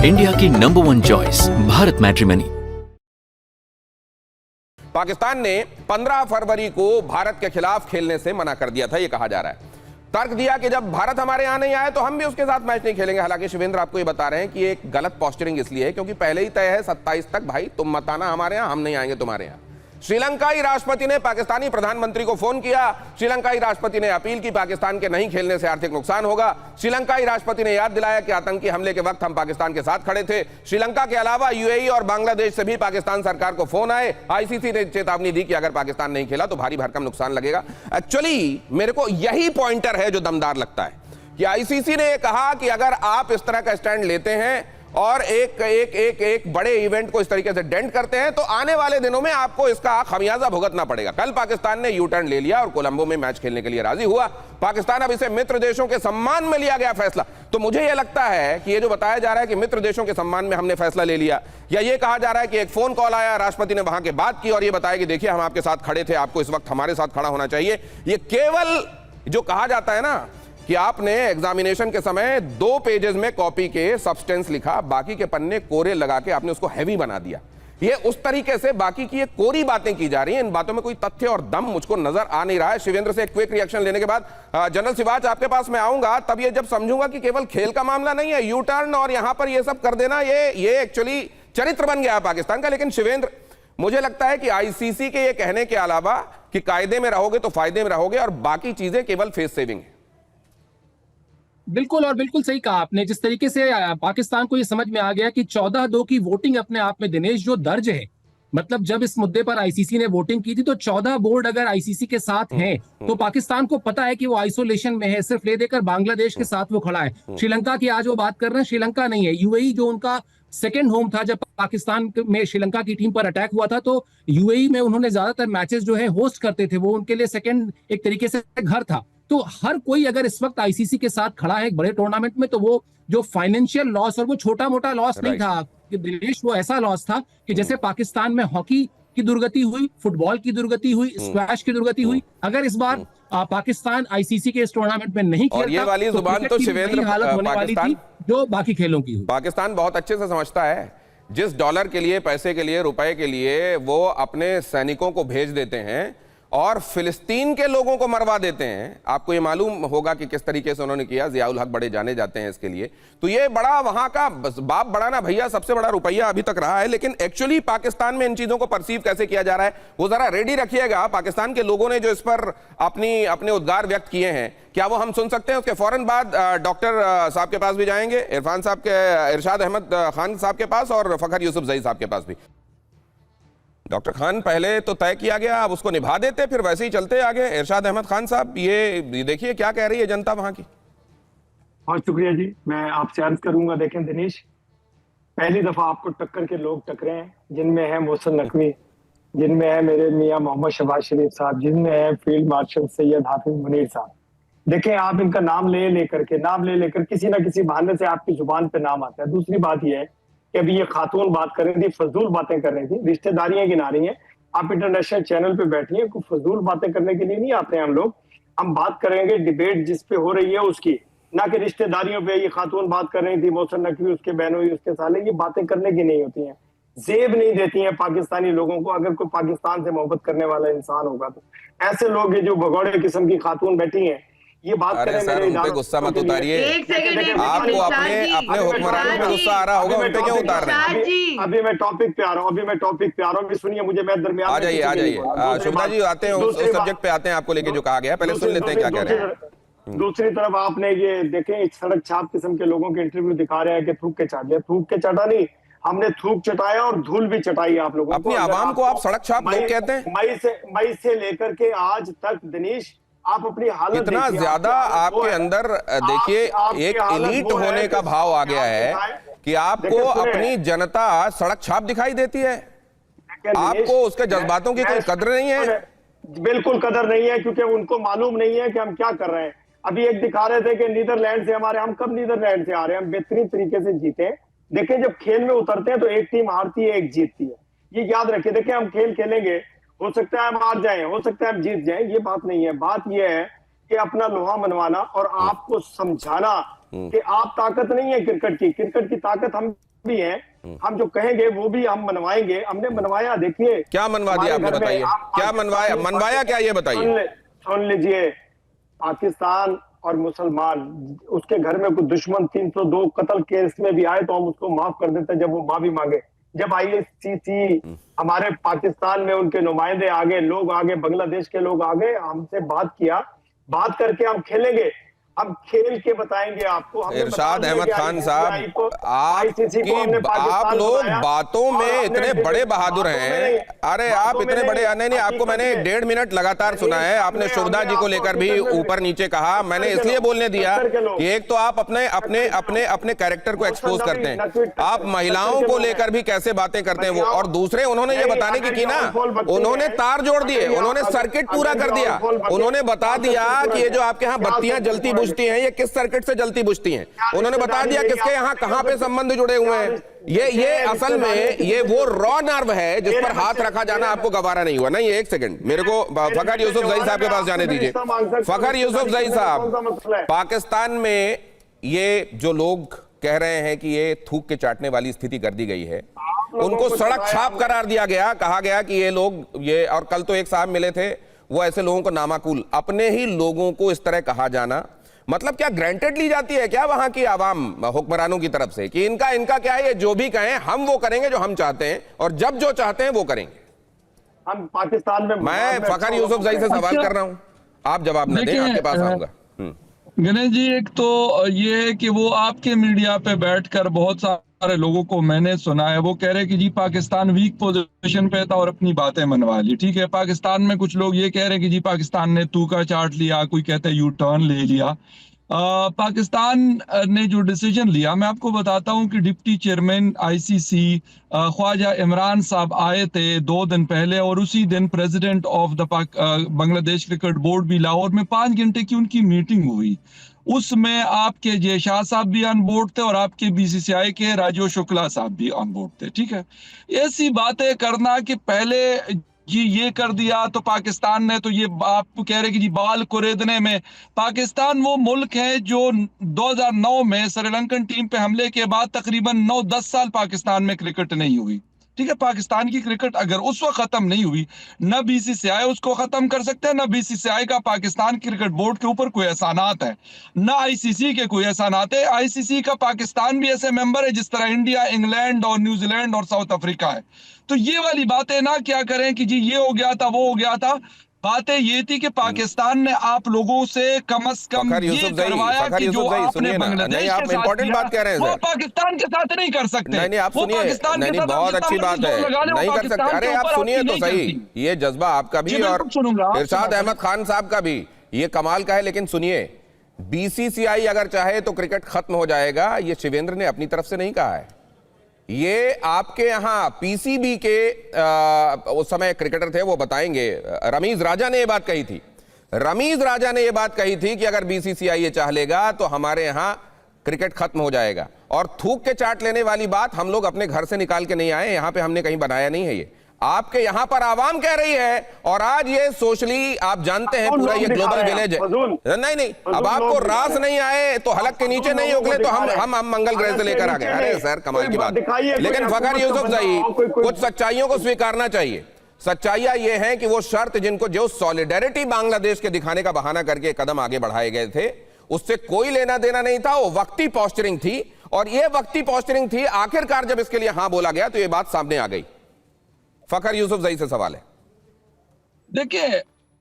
India की number 1 choice Bharat matrimony. Pakistan ने 15 फरवरी को भारत के खिलाफ खेलने से मना कर दिया था, यह कहा जा रहा है। तर्क दिया कि जब भारत हमारे यहां नहीं आए तो हम भी उसके साथ मैच नहीं खेलेंगे। हालांकि शिवेंद्र आपको ये बता रहे हैं कि एक गलत पोस्चरिंग इसलिए है क्योंकि पहले ही तय है 27 तक, भाई तुम मत आना हमारे यहां, हम नहीं आएंगे तुम्हारे यहां। श्रीलंकाई राष्ट्रपति ने पाकिस्तानी प्रधानमंत्री को फोन किया। श्रीलंकाई राष्ट्रपति ने अपील की पाकिस्तान के नहीं खेलने से आर्थिक नुकसान होगा। श्रीलंकाई राष्ट्रपति ने याद दिलाया कि आतंकी हमले के वक्त हम पाकिस्तान के साथ खड़े थे। श्रीलंका के अलावा यूएई और बांग्लादेश से भी पाकिस्तान सरकार को फोन आए। आईसीसी ने चेतावनी दी कि अगर पाकिस्तान नहीं खेला तो भारी भरकम नुकसान लगेगा। एक्चुअली मेरे को यही पॉइंटर है जो दमदार लगता है कि आईसीसी ने कहा कि अगर आप इस तरह का स्टैंड लेते हैं और एक बड़े इवेंट को इस तरीके से डेंट करते हैं तो आने वाले दिनों में आपको इसका खमियाजा भुगतना पड़ेगा। कल पाकिस्तान ने यू टर्न ले लिया और कोलंबो में मैच खेलने के लिए राजी हुआ। पाकिस्तान अब इसे मित्र देशों के सम्मान में लिया गया फैसला। तो मुझे यह लगता है कि ये जो बताया जा रहा है कि मित्र देशों के सम्मान में हमने फैसला ले लिया, या ये कहा जा रहा है कि एक फोन कॉल आया, राष्ट्रपति ने वहां के बात की और ये बताया कि देखिए हम आपके साथ खड़े थे, आपको इस वक्त हमारे साथ खड़ा होना चाहिए। ये केवल जो कहा जाता है ना कि आपने एग्जामिनेशन के समय 2 पेजेस में कॉपी के सब्सटेंस लिखा, बाकी के पन्ने कोरे लगा के आपने उसको हैवी बना दिया। ये उस तरीके से बाकी की ये कोरी बातें की जा रही हैं। इन बातों में कोई तथ्य और दम मुझको नजर आ नहीं रहा है। शिवेंद्र से एक क्विक रिएक्शन लेने के बाद जनरल सिवाच आपके पास मैं आऊंगा, तब ये जब समझूंगा कि केवल खेल का मामला नहीं है, यू टर्न और यहां पर ये सब कर देना, ये एक्चुअली चरित्र बन गया है पाकिस्तान का। लेकिन शिवेंद्र, मुझे लगता है कि आईसीसी के ये कहने के अलावा कि कायदे में रहोगे तो फायदे में रहोगे और बाकी चीजें केवल फेस सेविंग है। बिल्कुल, और बिल्कुल सही कहा आपने। जिस तरीके से पाकिस्तान को ये समझ में आ गया कि 14-2 की वोटिंग अपने आप में दिनेश जो दर्ज है, मतलब जब इस मुद्दे पर आईसीसी ने वोटिंग की थी तो 14 बोर्ड अगर आईसीसी के साथ हैं तो पाकिस्तान को पता है कि वो आइसोलेशन में है। सिर्फ ले देकर बांग्लादेश के साथ वो खड़ा है। श्रीलंका की आज वो बात कर रहे हैं, श्रीलंका नहीं है। यूएई जो उनका सेकेंड होम था, जब पाकिस्तान में श्रीलंका की टीम पर अटैक हुआ था तो यूएई में उन्होंने ज्यादातर मैचेस जो है होस्ट करते थे, वो उनके लिए सेकेंड एक तरीके से घर था। तो हर कोई अगर इस वक्त आईसीसी के साथ खड़ा है एक बड़े टूर्नामेंट में, तो वो जो फाइनेंशियल लॉस, और वो छोटा मोटा लॉस नहीं था कि दिनेश, वो ऐसा लॉस था कि जैसे पाकिस्तान में हॉकी की दुर्गति हुई, फुटबॉल की दुर्गति हुई, स्क्वैश की दुर्गति हुई, अगर इस बार पाकिस्तान आईसीसी के इस टूर्नामेंट में नहीं खेलता, ये वाली जुबान तो शिवेंद्र हालत होने वाली थी जो बाकी खेलों की हुई। पाकिस्तान बहुत अच्छे से समझता है, जिस डॉलर के लिए, पैसे के लिए, रुपए के लिए वो अपने सैनिकों को भेज देते हैं और फिलिस्तीन के लोगों को मरवा देते हैं। आपको ये मालूम होगा कि किस तरीके से उन्होंने किया। जियाउल हक बड़े जाने जाते हैं इसके लिए। तो ये बड़ा वहां का बाप बड़ा ना भैया, सबसे बड़ा रुपया अभी तक रहा है। लेकिन एक्चुअली पाकिस्तान में इन चीजों को परसीव कैसे किया जा रहा है वो जरा रेडी रखिएगा। पाकिस्तान के लोगों ने जो इस पर अपने उद्गार व्यक्त किए हैं, क्या वो हम सुन सकते हैं? उसके फौरन बाद डॉक्टर साहब के पास भी जाएंगे, इरफान साहब के, इरशाद अहमद खान साहब के पास और फखर यूसुफ जई साहब के पास भी। डॉक्टर खान, पहले तो तय किया गया, अब उसको निभा देते, फिर वैसे ही चलते आगे। इरशाद अहमद खान साहब, ये देखिए क्या कह रही है जनता वहां की। बहुत शुक्रिया जी, मैं आपसे अर्ज करूंगा। देखें दिनेश, पहली दफा आपको टक्कर के लोग टकरे हैं, जिनमें है मोहसिन नकवी, जिनमें है मेरे मियां मोहम्मद शहबाज शरीफ साहब, जिनमें है फील्ड मार्शल सैयद हाफिज मुनीर साहब। देखें, आप इनका नाम ले लेकर किसी ना किसी बहाने से आपकी जुबान पे नाम आता है। दूसरी बात यह है कि अभी ये खातून बात कर रही थी, फजूल बातें कर रही थी, रिश्तेदारियां गिना रही हैं। आप इंटरनेशनल चैनल पे बैठी हैं, कोई फजूल बातें करने के लिए नहीं आते हैं हम लोग। हम बात करेंगे डिबेट जिस पे हो रही है उसकी, ना कि रिश्तेदारियों पे। ये खातून बात कर रही थी, मोहसिन नकवी, उसके बहनों, उसके साले, ये बातें करने की नहीं होती हैं, जेब नहीं देती हैं पाकिस्तानी लोगों को। अगर कोई पाकिस्तान से मोहब्बत करने वाला इंसान होगा तो ऐसे लोग हैं जो भगौड़े किस्म की खातून बैठी हैं, ये बात अरे सर, उन पे गुस्सा मत उतारिए। आपको अपने हुक्मरानों पे गुस्सा आ रहा होगा, उन पे क्यों उतार रहे हैं? अभी मैं टॉपिक पे आ रहा हूँ, सुनिए मुझे, मैं दरमियान आ जाइए शुभदा जी, आते हैं उस सब्जेक्ट पे आते हैं आपको लेके जो कहा गया, पहले सुन लेते हैं क्या कह रहे हैं। दूसरी तरफ आपने ये देखें, एक सड़क छाप किस्म के लोगों के इंटरव्यू दिखा रहे हैं कि थूक के चाट लिया। थूक के चाटा नहीं, हमने थूक चटाया और धूल भी चटाई आप लोगों को। अपनी आवाम को आप सड़क छाप लोग कहते हैं। मई से लेकर के आज तक दिनेश, आप अपनी हालत इतना ज्यादा आपके अंदर देखिए एक एलीट होने का भाव आ गया है कि आपको अपनी जनता सड़क छाप दिखाई देती है। आपको उसके जज्बातों की कोई कदर नहीं है। बिल्कुल कदर नहीं है, क्योंकि उनको मालूम नहीं है कि हम क्या कर रहे हैं। अभी एक दिखा रहे थे कि नीदरलैंड से हमारे, हम कब नीदरलैंड से आ रहे हैं, हम बेहतरीन तरीके से जीते हैं। देखें, जब खेल में उतरते हैं तो एक टीम हारती है, एक जीतती है, ये याद रखिए। देखें, हम खेल खेलेंगे, हो सकता है हम हार जाएं, हो सकता है हम जीत जाएं, ये बात नहीं है। बात ये है कि अपना लोहा मनवाना और आपको समझाना कि आप ताकत नहीं है क्रिकेट की ताकत हम भी हैं। हम जो कहेंगे वो भी हम मनवाएंगे। हमने मनवाया, देखिए क्या मनवा दिया आपने, बताइए क्या मनवाया क्या, ये बताइए। सुन लीजिए, पाकिस्तान और मुसलमान, उसके घर में कोई दुश्मन 302 कत्ल केस में भी आए तो हम उसको माफ कर देते जब वो माफी मांगे। जब ICC हमारे पाकिस्तान में उनके नुमाइंदे आगे, लोग आगे, बांग्लादेश के लोग आगे, हमसे बात किया, बात करके हम खेलेंगे, हम खेल के बताएंगे आपको। इरशाद अहमद खान साहब, आप लोग बातों में इतने बड़े बहादुर हैं। अरे आप इतने बड़े, नहीं, आपको मैंने 1.5 मिनट लगातार सुना है। आपने शुरदा जी को लेकर भी ऊपर नीचे कहा, मैंने इसलिए बोलने दिया कि एक तो आप अपने कैरेक्टर को एक्सपोज करते हैं, आप महिलाओं को लेकर भी कैसे बातें करते हैं वो, और दूसरे उन्होंने ये बताने की ना, उन्होंने तार जोड़ दिए, उन्होंने सर्किट पूरा कर दिया, उन्होंने बता दिया कि ये जो आपके यहाँ बत्तियां जलती बुझती हैं, ये किस सर्किट से जलती बुझती हैं। उन्होंने बता दिया किसके यहाँ कहां पे संबंध जुड़े हुए हैं। ये असल में ये वो रॉ नर्व है जिस पर हाथ रखा जाना आपको गवारा नहीं हुआ। नहीं, एक सेकंड, मेरे को फखर यूसुफजई साहब के पास जाने दीजिए। फखर यूसुफजई साहब, पाकिस्तान में ये जो लोग कह रहे हैं कि ये थूक के चाटने वाली स्थिति कर दी गई है, उनको सड़क छाप करार दिया गया, कहा गया कि ये लोग ये, और कल तो एक साहब मिले थे, वो ऐसे लोगों को नामाकुल, अपने ही लोगों को इस तरह कहा जाना, मतलब क्या ग्रांटेड ली जाती है क्या वहां की आवाम हुक्मरानों की तरफ से कि इनका क्या है, ये जो भी कहें हम वो करेंगे जो हम चाहते हैं, और जब जो चाहते हैं वो करेंगे। हम पाकिस्तान में, मैं फखर यूसुफजई से सवाल कर रहा हूं, आप जवाब न दें, आपके पास आऊंगा। गणेश जी, एक तो ये है कि वो आपके मीडिया पे बैठकर बहुत सारे लोगों को मैंने सुना है, वो कह रहे कि जी पाकिस्तान वीक पोजीशन पे था और अपनी बातें मनवा ली। ठीक है, पाकिस्तान में कुछ लोग ये कह रहे हैं कि जी पाकिस्तान ने तूका चाट लिया, कोई कहता है यू टर्न ले लिया। पाकिस्तान ने जो डिसीजन लिया, मैं आपको बताता हूं कि deputy chairman ICC Khawaja Imran साहब आए थे 2 दिन पहले, और उसी दिन president of the Bangladesh cricket board भी लाहौर में 5 घंटे की उनकी मीटिंग हुई। उसमें आपके जय शाह साहब भी ऑन बोर्ड थे और आपके BCCI के राजीव शुक्ला साहब भी ऑन बोर्ड थे। ठीक है, ऐसी बातें करना कि पहले जी ये कर दिया तो पाकिस्तान ने, तो ये आप कह रहे कि जी बाल कुरेदने में, पाकिस्तान वो मुल्क है जो 2009 में श्रीलंकन टीम पे हमले के बाद तकरीबन 9-10 साल पाकिस्तान में क्रिकेट नहीं हुई। ठीक है, पाकिस्तान की क्रिकेट अगर उस वक्त खत्म नहीं हुई, न BCCI उसको खत्म कर सकते हैं, न BCCI का पाकिस्तान क्रिकेट बोर्ड के ऊपर कोई एहसानात है, न ICC के कोई एहसानात है। ICC का पाकिस्तान भी ऐसे मेंबर है जिस तरह इंडिया, इंग्लैंड और न्यूजीलैंड और साउथ अफ्रीका है। तो ये वाली बातें ना क्या करें कि जी ये हो गया था, वो हो गया था। बातें ये थी कि पाकिस्तान ने आप लोगों से कम ये करवाया कि जो आपने बांग्लादेश के साथ इंपॉर्टेंट बात कह रहे हैं, वो पाकिस्तान के साथ नहीं कर सकते। नहीं, आप सुनिए, नहीं, बहुत अच्छी बात है, नहीं कर सकते। अरे आप सुनिए तो सही, ये जज्बा आपका भी और इरशाद अहमद खान साहब का भी ये कमाल का है। लेकिन सुनिए, BCCI अगर चाहे तो क्रिकेट खत्म हो जाएगा, ये शिवेंद्र ने अपनी तरफ से नहीं कहा है। ये आपके यहाँ PCB के उस समय क्रिकेटर थे, वो बताएंगे, रमीज राजा ने ये बात कही थी। रमीज राजा ने ये बात कही थी कि अगर BCCI ये चाह लेगा तो हमारे यहाँ क्रिकेट खत्म हो जाएगा। और थूक के चाट लेने वाली बात हम लोग अपने घर से निकाल के नहीं आए, यहाँ पे हमने कहीं बनाया नहीं है, ये आपके यहां पर आवाम कह रही है। और आज ये सोशली आप जानते हैं पूरा ये ग्लोबल विलेज है। नहीं, अब आपको रास नहीं आए तो हलक के नीचे नहीं उगले तो हम मंगल ग्रह से लेकर आ गए। अरे सर, कमाल की बात। लेकिन फखर यूसुफजई, कुछ सच्चाइयों को स्वीकारना चाहिए। सच्चाइयां ये हैं कि वो शर्त जिनको जो सॉलिडेरिटी बांग्लादेश के दिखाने का बहाना करके कदम आगे बढ़ाए गए थे, उससे कोई लेना देना नहीं था, वो वक्ती पोस्चरिंग थी। और ये वक्ती पोस्चरिंग थी, आखिरकार जब इसके लिए हां बोला गया तो ये बात सामने आ गई। फखर यूसुफजई से सवाल है।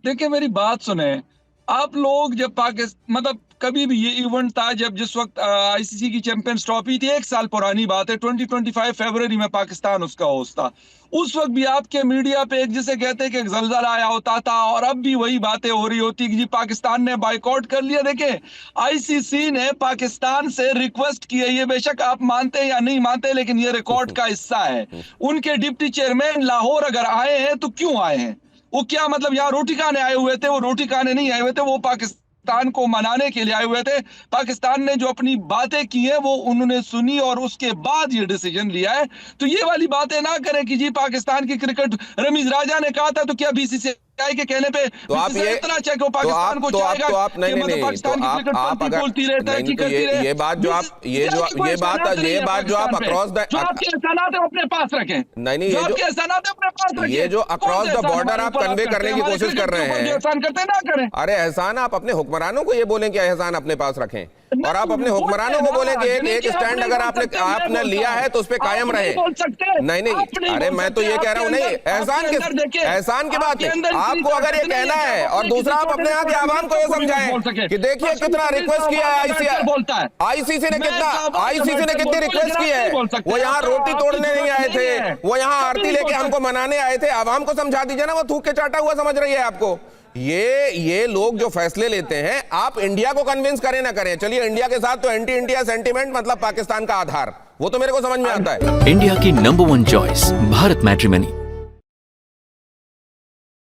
देखिए मेरी बात सुने, आप लोग जब पाकिस्तान, मतलब कभी भी ये इवेंट था जब जिस वक्त ICC की चैंपियंस ट्रॉफी थी, 1 साल पुरानी बात है, 2025 फरवरी में पाकिस्तान उसका होस्ट था। उस वक्त भी आपके मीडिया पे एक जिसे कहते हैं कि एक जलजला आया होता था, और अब भी वही बातें हो रही होती कि जी पाकिस्तान ने बाइकआउट कर लिया। देखें, ICC ने पाकिस्तान से रिक्वेस्ट की है, ये बेशक आप मानते हैं या नहीं मानते, लेकिन ये रिकॉर्ड का हिस्सा है। उनके डिप्टी चेयरमैन लाहौर अगर आए हैं तो क्यों आए हैं? वो क्या मतलब यहाँ रोटी खाने आए हुए थे? वो रोटी खाने नहीं आए हुए थे, वो पाकिस्तान को मनाने के लिए आए हुए थे। पाकिस्तान ने जो अपनी बातें की है वो उन्होंने सुनी और उसके बाद ये डिसीजन लिया है। तो ये वाली बातें ना करें कि जी पाकिस्तान की क्रिकेट, रमीज राजा ने कहा था तो क्या BCCI सीबीआई के कहने पे तो आप ये इतना चेक हो पाकिस्तान को चाहेगा तो आप नहीं नहीं नहीं तो आप अगर नहीं तो ये बात जो आप ये बात जो आप अक्रॉस द आपके एहसानात है अपने पास रखें। नहीं नहीं आपके एहसानात है अपने पास रखें। ये जो अक्रॉस द बॉर्डर आप कन्वे करने की कोशिश कर रहे हैं, एहसान करते ना करें। अरे एहसान आप अपने हुक्मरानों को ये बोलें कि एहसान अपने पास रखें, और आप अपने हुक्मरानों को बोलें कि एक स्टैंड अगर आपने लिया है तो उस पर कायम रहे। नहीं नहीं अरे मैं तो ये कह रहा हूँ, नहीं एहसान की बात है। आपको अगर ये कहना है, और दूसरा आप अपने यहाँ के आवाम को ये समझाएं कि देखिए कितना रिक्वेस्ट किया है आईसीसी ने कितनी रिक्वेस्ट की है। वो यहाँ रोटी तोड़ने नहीं आए थे, वो यहाँ आरती लेके हमको मनाने आए थे। आवाम को समझा दीजिए ना, वो थूक के चाटा हुआ समझ रही है आपको। ये लोग जो फैसले लेते हैं, आप इंडिया को कन्विंस करें ना करें, चलिए इंडिया के साथ तो एंटी इंडिया सेंटीमेंट मतलब पाकिस्तान का आधार, वो तो मेरे को समझ में आता है। इंडिया की नंबर 1 चॉइस भारत मैट्रिमनी।